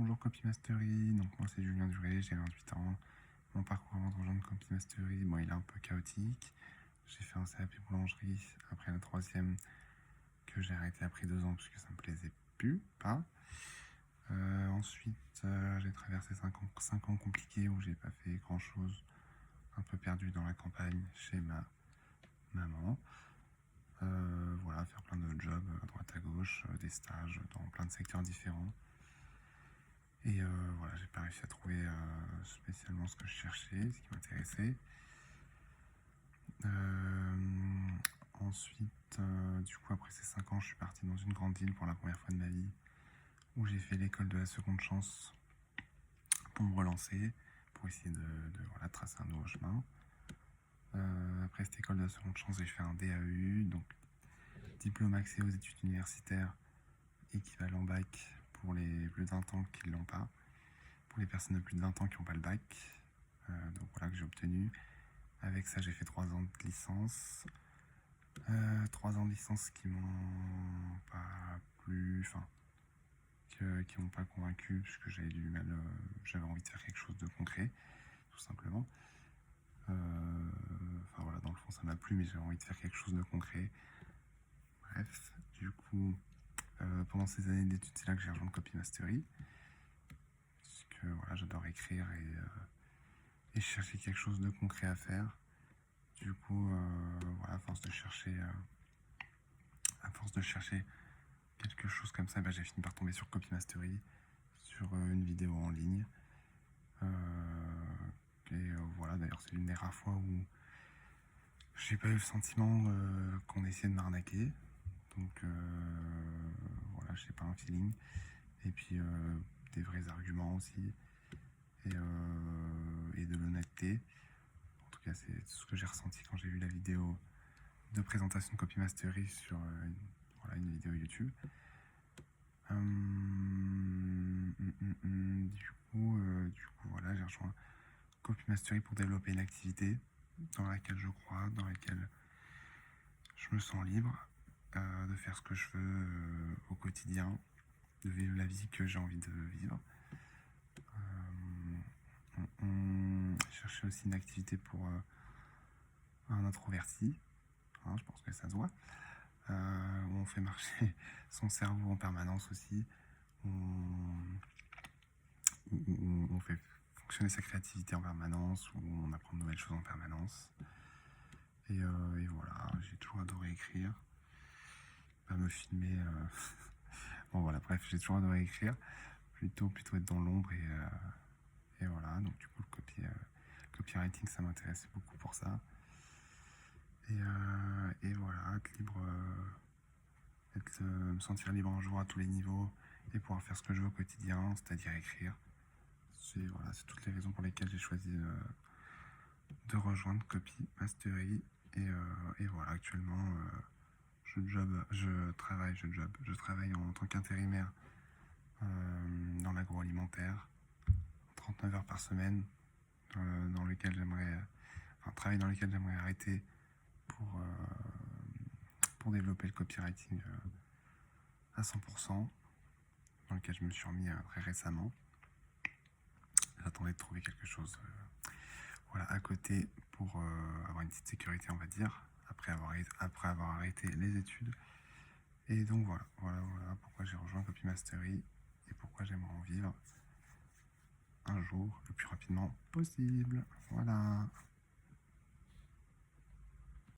Bonjour Copy Mastery, donc moi c'est Julien Duré, j'ai 28 ans. Mon parcours avant de rejoindre Copy Mastery, bon, il est un peu chaotique. J'ai fait un CAP boulangerie après la troisième que j'ai arrêté après 2 ans parce que ça me plaisait plus, pas. Ensuite, j'ai traversé 5 ans compliqués où j'ai pas fait grand chose, un peu perdu dans la campagne chez ma maman. Voilà, faire plein de jobs à droite à gauche, des stages dans plein de secteurs différents. Et voilà, j'ai pas réussi à trouver spécialement ce que je cherchais, ce qui m'intéressait. Ensuite, du coup, après ces 5 ans, je suis parti dans une grande ville pour la première fois de ma vie, où j'ai fait l'école de la seconde chance pour me relancer, pour essayer de voilà, tracer un nouveau chemin. Après cette école de la seconde chance, j'ai fait un DAU, donc diplôme accès aux études universitaires, équivalent bac pour les plus de 20 ans qui ne l'ont pas, pour les personnes de plus de 20 ans qui n'ont pas le bac. Donc voilà que j'ai obtenu. Avec ça, j'ai fait 3 ans de licence. 3 ans de licence qui m'ont pas plu, enfin, qui m'ont pas convaincu, puisque j'avais du mal, j'avais envie de faire quelque chose de concret, tout simplement. Enfin voilà, dans le fond, ça m'a plu, mais j'avais envie de faire quelque chose de concret. Bref, du coup, pendant ces années d'études, c'est là que j'ai rejoint Copy Mastery, puisque voilà, j'adore écrire et chercher quelque chose de concret à faire. Du coup, voilà, à force de chercher quelque chose comme ça, j'ai fini par tomber sur Copy Mastery, sur une vidéo en ligne. Voilà, d'ailleurs, c'est l'une des rares fois où j'ai pas eu le sentiment qu'on essayait de m'arnaquer. Donc, voilà, j'ai pas un feeling. Et puis, des vrais arguments aussi. Et de l'honnêteté. En tout cas, c'est ce que j'ai ressenti quand j'ai vu la vidéo de présentation de Copy Mastery sur une vidéo YouTube. Du coup, voilà, j'ai rejoint Copy Mastery pour développer une activité dans laquelle je crois, dans laquelle je me sens libre de faire ce que je veux au quotidien, de vivre la vie que j'ai envie de vivre. Chercher aussi une activité pour un introverti, hein, je pense que ça se voit, où on fait marcher son cerveau en permanence aussi, où on fait fonctionner sa créativité en permanence, où on apprend de nouvelles choses en permanence. Et voilà, j'ai toujours adoré écrire, pas me filmer. Bon voilà, bref, j'ai toujours adoré écrire, plutôt être dans l'ombre et voilà. Donc du coup, le copywriting, ça m'intéressait beaucoup pour ça. Et voilà, être libre, me sentir libre un jour à tous les niveaux et pouvoir faire ce que je veux au quotidien, c'est-à-dire écrire. C'est toutes les raisons pour lesquelles j'ai choisi de rejoindre Copy Mastery. Et voilà, actuellement, je travaille en tant qu'intérimaire dans l'agroalimentaire, 39 heures par semaine, travail dans lequel j'aimerais arrêter pour développer le copywriting à 100%, dans lequel je me suis remis très récemment. J'attendais de trouver quelque chose à côté pour avoir une petite sécurité, on va dire, après avoir arrêté les études. Et donc voilà pourquoi j'ai rejoint Copy Mastery et pourquoi j'aimerais en vivre un jour le plus rapidement possible. Voilà.